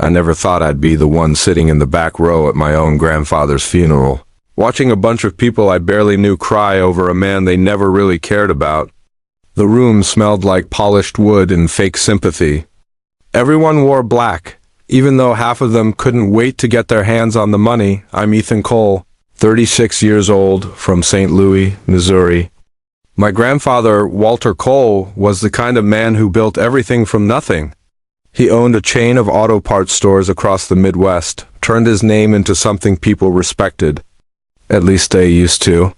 I never thought I'd be the one sitting in the back row at my own grandfather's funeral, watching a bunch of people I barely knew cry over a man they never really cared about. The room smelled like polished wood and fake sympathy. Everyone wore black, even though half of them couldn't wait to get their hands on the money. I'm Ethan Cole, 36 years old, from St. Louis, Missouri. My grandfather, Walter Cole, was the kind of man who built everything from nothing. He owned a chain of auto parts stores across the Midwest, turned his name into something people respected. At least they used to.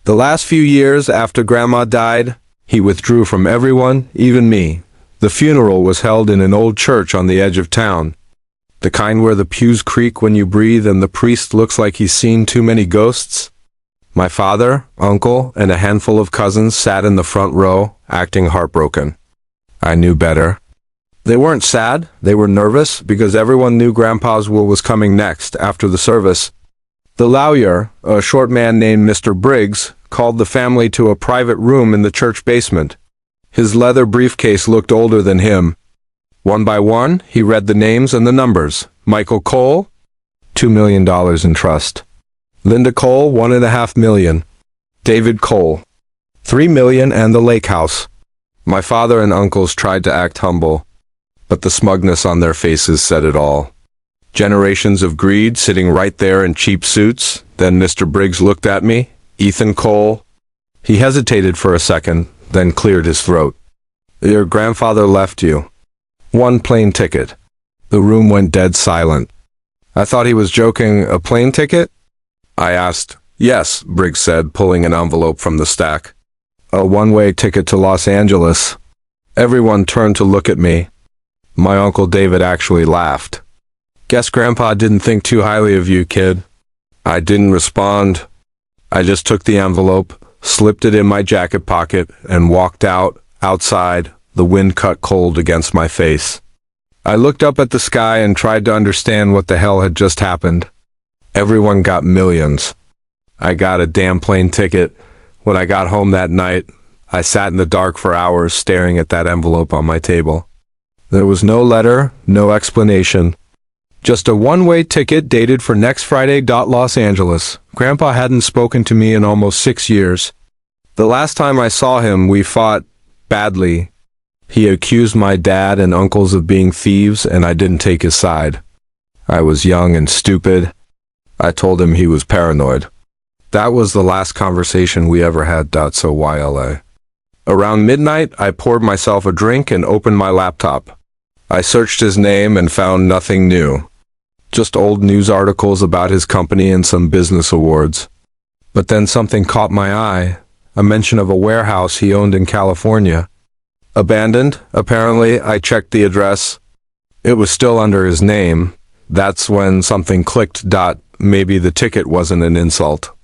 The last few years after Grandma died, he withdrew from everyone, even me. The funeral was held in an old church on the edge of town. The kind where the pews creak when you breathe and the priest looks like he's seen too many ghosts. My father, uncle, and a handful of cousins sat in the front row, acting heartbroken. I knew better. They weren't sad, they were nervous, because everyone knew Grandpa's will was coming next, after the service. The lawyer, a short man named Mr. Briggs, called the family to a private room in the church basement. His leather briefcase looked older than him. One by one, he read the names and the numbers. Michael Cole, $2 million in trust. Linda Cole, $1.5 million. David Cole, $3 million and the lake house. My father and uncles tried to act humble, but the smugness on their faces said it all. Generations of greed sitting right there in cheap suits. Then Mr. Briggs looked at me. Ethan Cole. He hesitated for a second, then cleared his throat. Your grandfather left you. One plane ticket. The room went dead silent. I thought he was joking. A plane ticket? I asked. Yes, Briggs said, pulling an envelope from the stack. A one-way ticket to Los Angeles. Everyone turned to look at me. My Uncle David actually laughed. Guess Grandpa didn't think too highly of you, kid. I didn't respond. I just took the envelope, slipped it in my jacket pocket, and walked outside. The wind cut cold against my face. I looked up at the sky and tried to understand what the hell had just happened. Everyone got millions. I got a damn plane ticket. When I got home that night, I sat in the dark for hours staring at that envelope on my table. There was no letter, no explanation. Just a one-way ticket dated for next Friday. Los Angeles. Grandpa hadn't spoken to me in almost 6 years. The last time I saw him, we fought badly. He accused my dad and uncles of being thieves, and I didn't take his side. I was young and stupid. I told him he was paranoid. That was the last conversation we ever had. So YLA. Around midnight, I poured myself a drink and opened my laptop. I searched his name and found nothing new. Just old news articles about his company and some business awards. But then something caught my eye, a mention of a warehouse he owned in California. Abandoned, apparently. I checked the address. It was still under his name. That's when something clicked. Maybe the ticket wasn't an insult.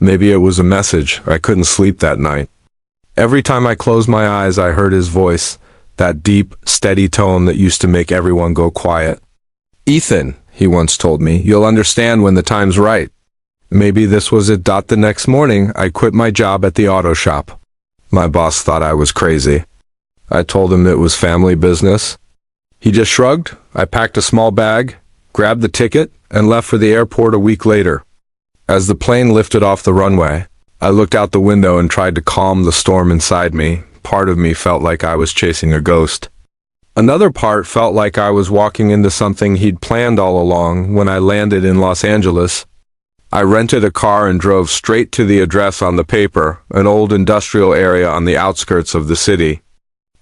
Maybe it was a message. I couldn't sleep that night. Every time I closed my eyes, I heard his voice, that deep, steady tone that used to make everyone go quiet. Ethan, he once told me, you'll understand when the time's right. Maybe this was it. The next morning, I quit my job at the auto shop. My boss thought I was crazy. I told him it was family business. He just shrugged. I packed a small bag, grabbed the ticket, and left for the airport a week later. As the plane lifted off the runway, I looked out the window and tried to calm the storm inside me. Part of me felt like I was chasing a ghost. Another part felt like I was walking into something he'd planned all along. When I landed in Los Angeles, I rented a car and drove straight to the address on the paper, an old industrial area on the outskirts of the city.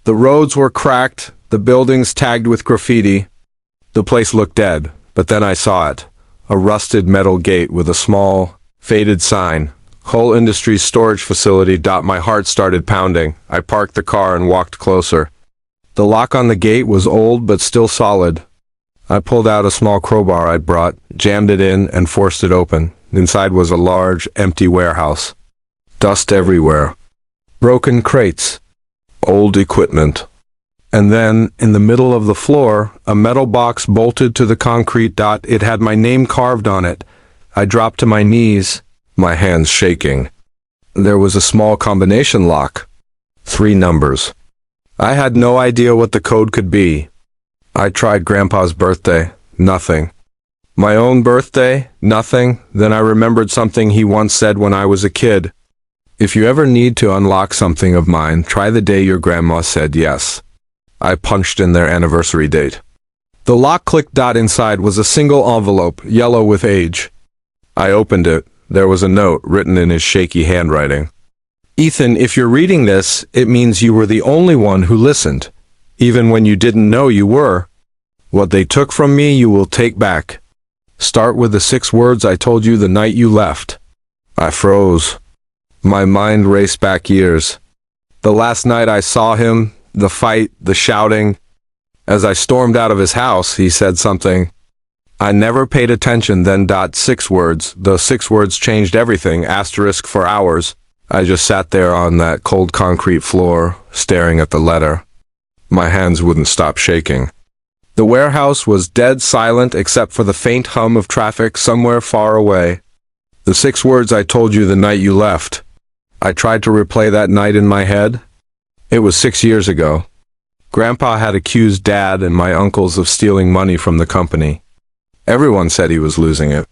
The roads were cracked, the buildings tagged with graffiti. The place looked dead, but then I saw it. A rusted metal gate with a small, faded sign. Hull Industries storage facility. My heart started pounding. I parked the car and walked closer. The lock on the gate was old but still solid. I pulled out a small crowbar I'd brought, jammed it in, and forced it open. Inside was a large, empty warehouse. Dust everywhere. Broken crates. Old equipment. And then, in the middle of the floor, a metal box bolted to the concrete. It had my name carved on it. I dropped to my knees, my hands shaking. There was a small combination lock. 3 numbers. I had no idea what the code could be. I tried Grandpa's birthday, Nothing. My own birthday? Nothing. Then I remembered something he once said when I was a kid. If you ever need to unlock something of mine, try the day your grandma said yes. I punched in their anniversary date. The lock clicked. Inside was a single envelope, yellow with age. I opened it. There was a note written in his shaky handwriting. Ethan, if you're reading this, it means you were the only one who listened, even when you didn't know you were. What they took from me, you will take back. Start with the 6 words I told you the night you left. I froze. My mind raced back years. The last night I saw him, the fight, the shouting. As I stormed out of his house, he said something. I never paid attention then. 6 words. Those 6 words changed everything. Asterisk for hours. I just sat there on that cold concrete floor, staring at the letter. My hands wouldn't stop shaking. The warehouse was dead silent except for the faint hum of traffic somewhere far away. The 6 words I told you the night you left. I tried to replay that night in my head. It was 6 years ago. Grandpa had accused Dad and my uncles of stealing money from the company. Everyone said he was losing it.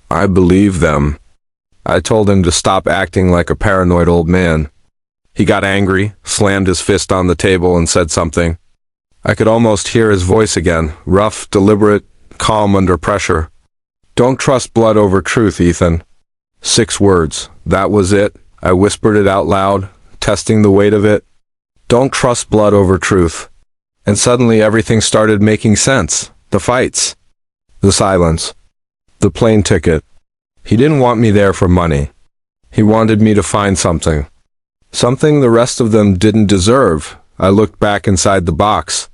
I believed them. I told him to stop acting like a paranoid old man. He got angry, slammed his fist on the table, and said something. I could almost hear his voice again, rough, deliberate, calm under pressure. Don't trust blood over truth, Ethan. 6 words. That was it. I whispered it out loud, testing the weight of it. Don't trust blood over truth. And suddenly everything started making sense. The fights. The silence. The plane ticket. He didn't want me there for money. He wanted me to find something. Something the rest of them didn't deserve. I looked back inside the box.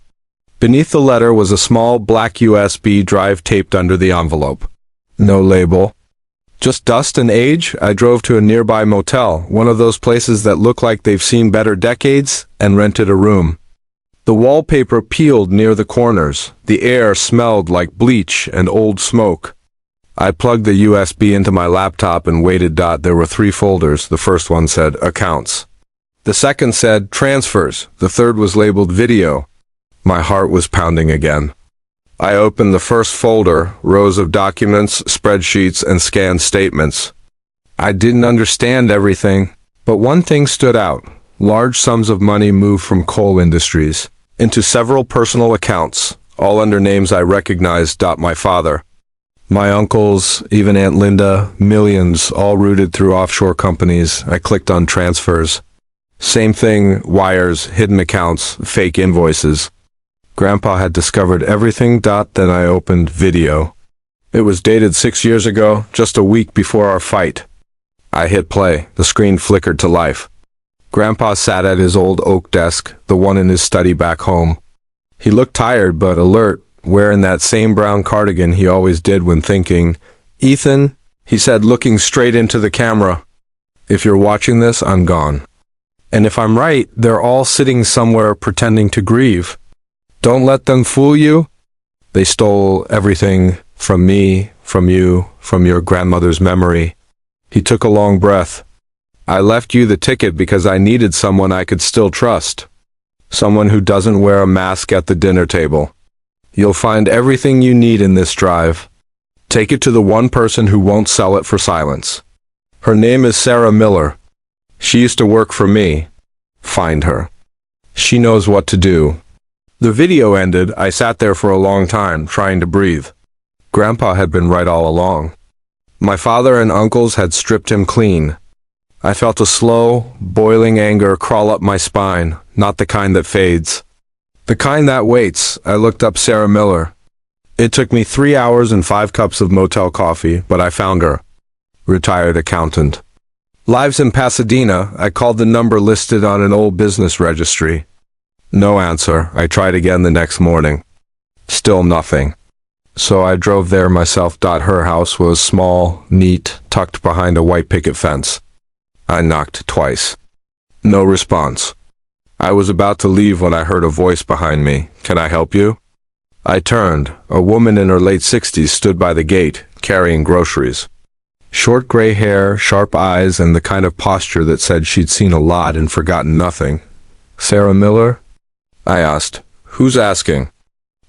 Beneath the letter was a small black USB drive taped under the envelope. No label. Just dust and age. I drove to a nearby motel, one of those places that look like they've seen better decades, and rented a room. The wallpaper peeled near the corners. The air smelled like bleach and old smoke. I plugged the USB into my laptop and waited. There were 3 folders. The first one said Accounts. The second said Transfers. The third was labeled Video. My heart was pounding again. I opened the first folder, rows of documents, spreadsheets, and scanned statements. I didn't understand everything, but one thing stood out. Large sums of money moved from coal industries into several personal accounts, all under names I recognized. My father, my uncles, even Aunt Linda, millions, all routed through offshore companies. I clicked on Transfers. Same thing, wires, hidden accounts, fake invoices. Grandpa had discovered everything. Then I opened Video. It was dated 6 years ago, just a week before our fight. I hit play. The screen flickered to life. Grandpa sat at his old oak desk, the one in his study back home. He looked tired but alert, wearing that same brown cardigan he always did when thinking. Ethan, he said, looking straight into the camera. If you're watching this, I'm gone. And if I'm right, they're all sitting somewhere pretending to grieve. Don't let them fool you. They stole everything from me, from you, from your grandmother's memory. He took a long breath. I left you the ticket because I needed someone I could still trust. Someone who doesn't wear a mask at the dinner table. You'll find everything you need in this drive. Take it to the one person who won't sell it for silence. Her name is Sarah Miller. She used to work for me. Find her. She knows what to do. The video ended. I sat there for a long time, trying to breathe. Grandpa had been right all along. My father and uncles had stripped him clean. I felt a slow, boiling anger crawl up my spine, not the kind that fades. The kind that waits. I looked up Sarah Miller. It took me 3 hours and 5 cups of motel coffee, but I found her. Retired accountant. Lives in Pasadena. I called the number listed on an old business registry. No answer. I tried again the next morning. Still nothing. So I drove there myself. Her house was small, neat, tucked behind a white picket fence. I knocked twice. No response. I was about to leave when I heard a voice behind me. Can I help you? I turned. A woman in her late 60s stood by the gate, carrying groceries. Short gray hair, sharp eyes, and the kind of posture that said she'd seen a lot and forgotten nothing. Sarah Miller? I asked. Who's asking?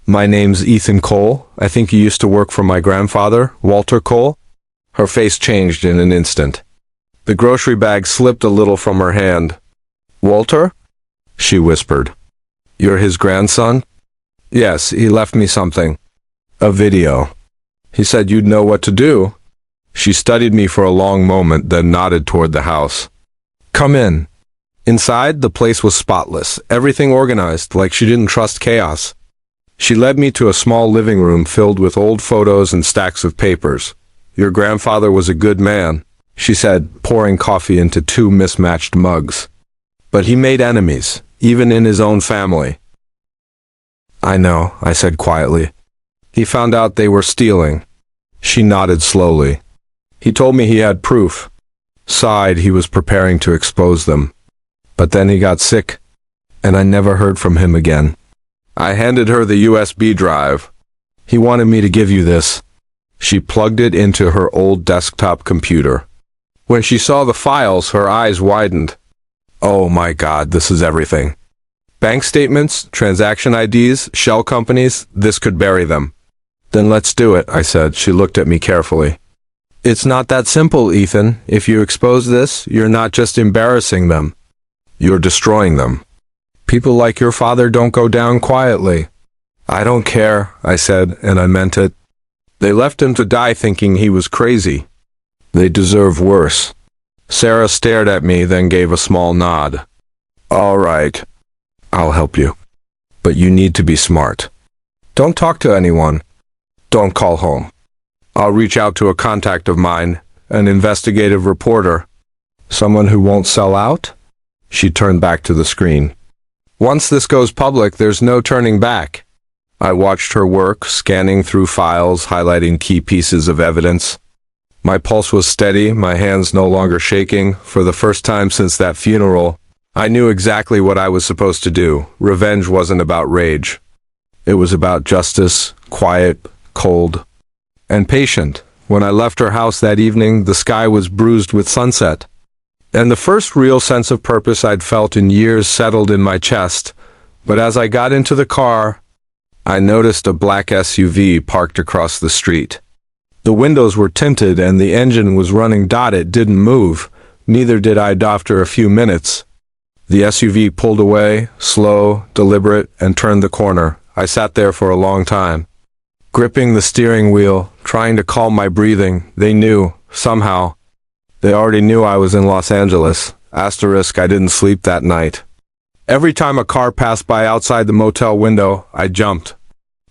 My name's Ethan Cole. I think you used to work for my grandfather, Walter Cole. Her face changed in an instant. The grocery bag slipped a little from her hand. Walter? She whispered. You're his grandson? Yes, he left me something. A video. He said you'd know what to do. She studied me for a long moment, then nodded toward the house. Come in. Inside, the place was spotless, everything organized, like she didn't trust chaos. She led me to a small living room filled with old photos and stacks of papers. Your grandfather was a good man, she said, pouring coffee into 2 mismatched mugs. But he made enemies, even in his own family. I know, I said quietly. He found out they were stealing. She nodded slowly. He told me he had proof. Sighed, he was preparing to expose them. But then he got sick, and I never heard from him again. I handed her the USB drive. He wanted me to give you this. She plugged it into her old desktop computer. When she saw the files, her eyes widened. Oh my God, this is everything. Bank statements, transaction IDs, shell companies, this could bury them. Then let's do it, I said. She looked at me carefully. It's not that simple, Ethan. If you expose this, you're not just embarrassing them. You're destroying them. People like your father don't go down quietly. I don't care, I said, and I meant it. They left him to die thinking he was crazy. They deserve worse. Sarah stared at me, then gave a small nod. All right. I'll help you. But you need to be smart. Don't talk to anyone. Don't call home. I'll reach out to a contact of mine, an investigative reporter. Someone who won't sell out? She turned back to the screen. Once this goes public, there's no turning back. I watched her work, scanning through files, highlighting key pieces of evidence. My pulse was steady, my hands no longer shaking. For the first time since that funeral, I knew exactly what I was supposed to do. Revenge wasn't about rage. It was about justice, quiet, cold, and patient. When I left her house that evening, the sky was bruised with sunset. And the first real sense of purpose I'd felt in years settled in my chest. But as I got into the car, I noticed a black SUV parked across the street. The windows were tinted and the engine was running. It didn't move. Neither did I after a few minutes. The SUV pulled away, slow, deliberate, and turned the corner. I sat there for a long time, gripping the steering wheel, trying to calm my breathing. They knew, somehow. They already knew I was in Los Angeles. Asterisk, I didn't sleep that night. Every time a car passed by outside the motel window, I jumped.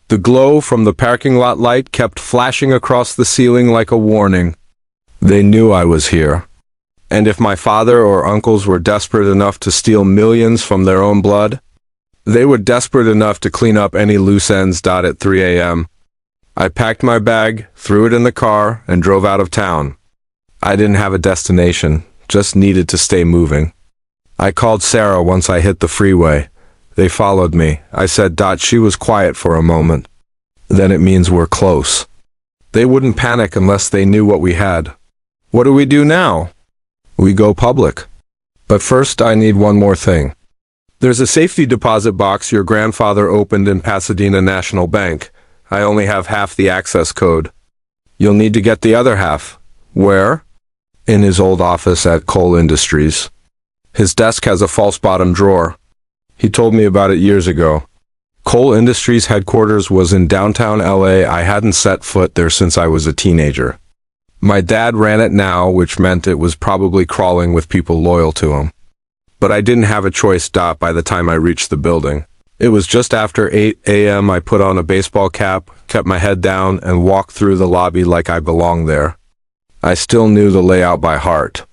The glow from the parking lot light kept flashing across the ceiling like a warning. They knew I was here. And if my father or uncles were desperate enough to steal millions from their own blood, they were desperate enough to clean up any loose ends. At 3 a.m., I packed my bag, threw it in the car, and drove out of town. I didn't have a destination, just needed to stay moving. I called Sarah once I hit the freeway. They followed me. I said, She was quiet for a moment. Then it means we're close. They wouldn't panic unless they knew what we had. What do we do now? We go public. But first I need one more thing. There's a safety deposit box your grandfather opened in Pasadena National Bank. I only have half the access code. You'll need to get the other half. Where? In his old office at Cole Industries. His desk has a false bottom drawer. He told me about it years ago. Cole Industries headquarters was in downtown LA. I hadn't set foot there since I was a teenager. My dad ran it now, which meant it was probably crawling with people loyal to him. But I didn't have a choice. By the time I reached the building, it was just after 8 a.m. I put on a baseball cap, kept my head down, and walked through the lobby like I belonged there. I still knew the layout by heart.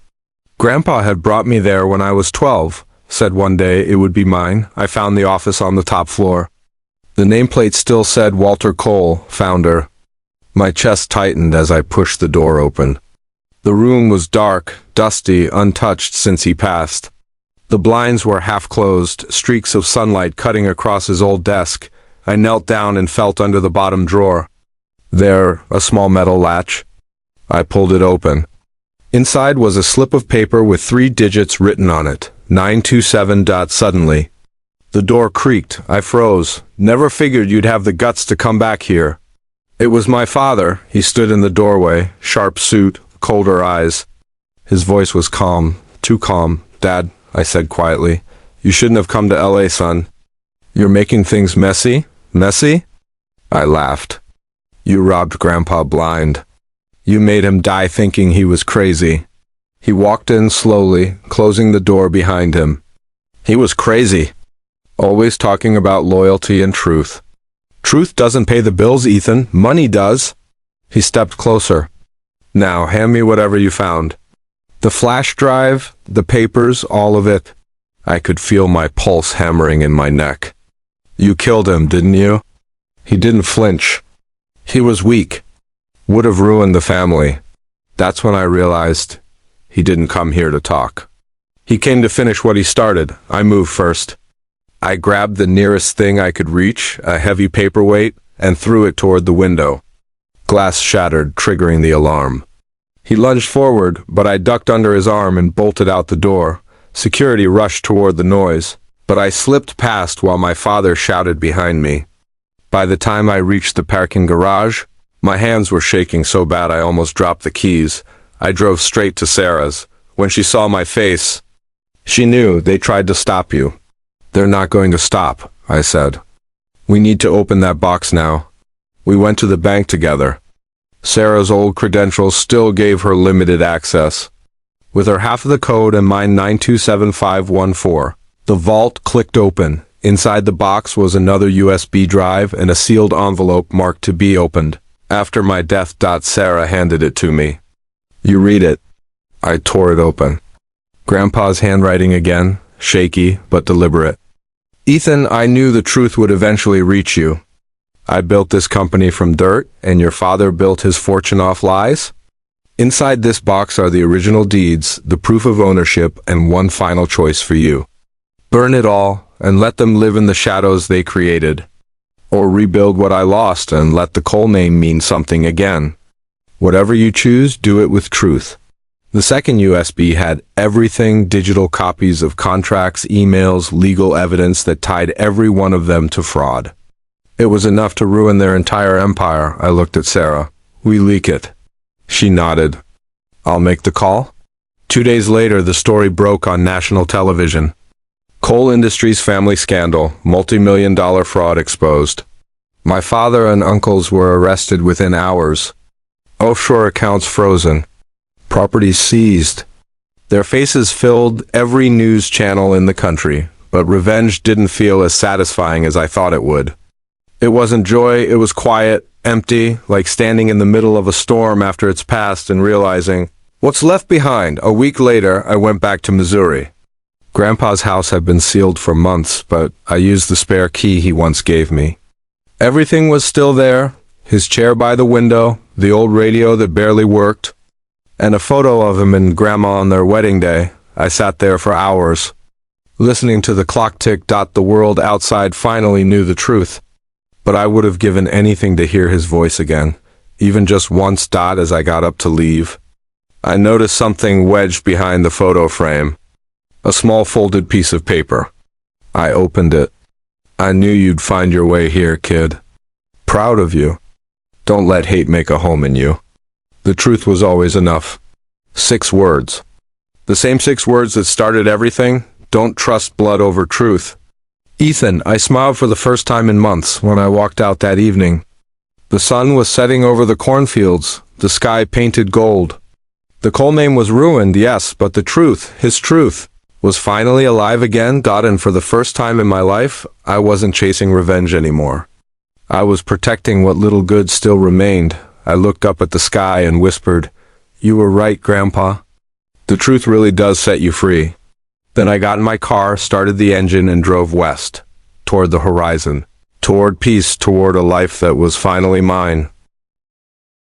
Grandpa had brought me there when I was 12, said one day it would be mine. I found the office on the top floor. The nameplate still said Walter Cole, founder. My chest tightened as I pushed the door open. The room was dark, dusty, untouched since he passed. The blinds were half closed, streaks of sunlight cutting across his old desk. I knelt down and felt under the bottom drawer. There, a small metal latch. I pulled it open. Inside was a slip of paper with 3 digits written on it, 927. Suddenly, The door creaked. I froze. Never figured you'd have the guts to come back here. It was my father. He stood in the doorway, sharp suit, colder eyes. His voice was calm, too calm. Dad, I said quietly, you shouldn't have come to LA, son. You're making things messy? Messy? I laughed. You robbed Grandpa blind. You made him die thinking he was crazy. He walked in slowly, closing the door behind him. He was crazy. Always talking about loyalty and truth. Truth doesn't pay the bills, Ethan. Money does. He stepped closer. Now, hand me whatever you found. The flash drive, the papers, all of it. I could feel my pulse hammering in my neck. You killed him, didn't you? He didn't flinch. He was weak. Would have ruined the family. That's when I realized he didn't come here to talk. He came to finish what he started. I moved first. I grabbed the nearest thing I could reach, a heavy paperweight, and threw it toward the window. Glass shattered, triggering the alarm. He lunged forward, but I ducked under his arm and bolted out the door. Security rushed toward the noise, but I slipped past while my father shouted behind me. By the time I reached the parking garage, my hands were shaking so bad I almost dropped the keys. I drove straight to Sarah's. When she saw my face, she knew. They tried to stop you. They're not going to stop, I said. We need to open that box now. We went to the bank together. Sarah's old credentials still gave her limited access. With her half of the code and mine 927514, the vault clicked open. Inside the box was another USB drive and a sealed envelope marked to be opened. After my death. Sarah handed it to me. You read it. I tore it open. Grandpa's handwriting again, shaky but deliberate. Ethan, I knew the truth would eventually reach you. I built this company from dirt, and your father built his fortune off lies? Inside this box are the original deeds, the proof of ownership, and one final choice for you. Burn it all, and let them live in the shadows they created. Or rebuild what I lost and let the Cole name mean something again. Whatever you choose, do it with truth. The second USB had everything, digital copies of contracts, emails, legal evidence that tied every one of them to fraud. It was enough to ruin their entire empire. I looked at Sarah. We leak it. She nodded. I'll make the call. 2 days later, the story broke on national television. Coal Industries family scandal, multi-million-dollar fraud exposed. My father and uncles were arrested within hours. Offshore accounts frozen. Properties seized. Their faces filled every news channel in the country, but revenge didn't feel as satisfying as I thought it would. It wasn't joy, it was quiet, empty, like standing in the middle of a storm after it's passed and realizing, what's left behind? A week later, I went back to Missouri. Grandpa's house had been sealed for months, but I used the spare key he once gave me. Everything was still there, his chair by the window, the old radio that barely worked, and a photo of him and Grandma on their wedding day. I sat there for hours, listening to the clock tick. The world outside finally knew the truth, but I would have given anything to hear his voice again, even just once. As I got up to leave, I noticed something wedged behind the photo frame, a small folded piece of paper. I opened it. I knew you'd find your way here, kid. Proud of you. Don't let hate make a home in you. The truth was always enough. 6 words. The same 6 words that started everything. Don't trust blood over truth. Ethan, I smiled for the first time in months when I walked out that evening. The sun was setting over the cornfields, the sky painted gold. The Cole name was ruined, yes, but the truth, his truth, was finally alive again. And for the first time in my life, I wasn't chasing revenge anymore. I was protecting what little good still remained. I looked up at the sky and whispered, "You were right, Grandpa. The truth really does set you free." Then I got in my car, started the engine, and drove west, toward the horizon, toward peace, toward a life that was finally mine.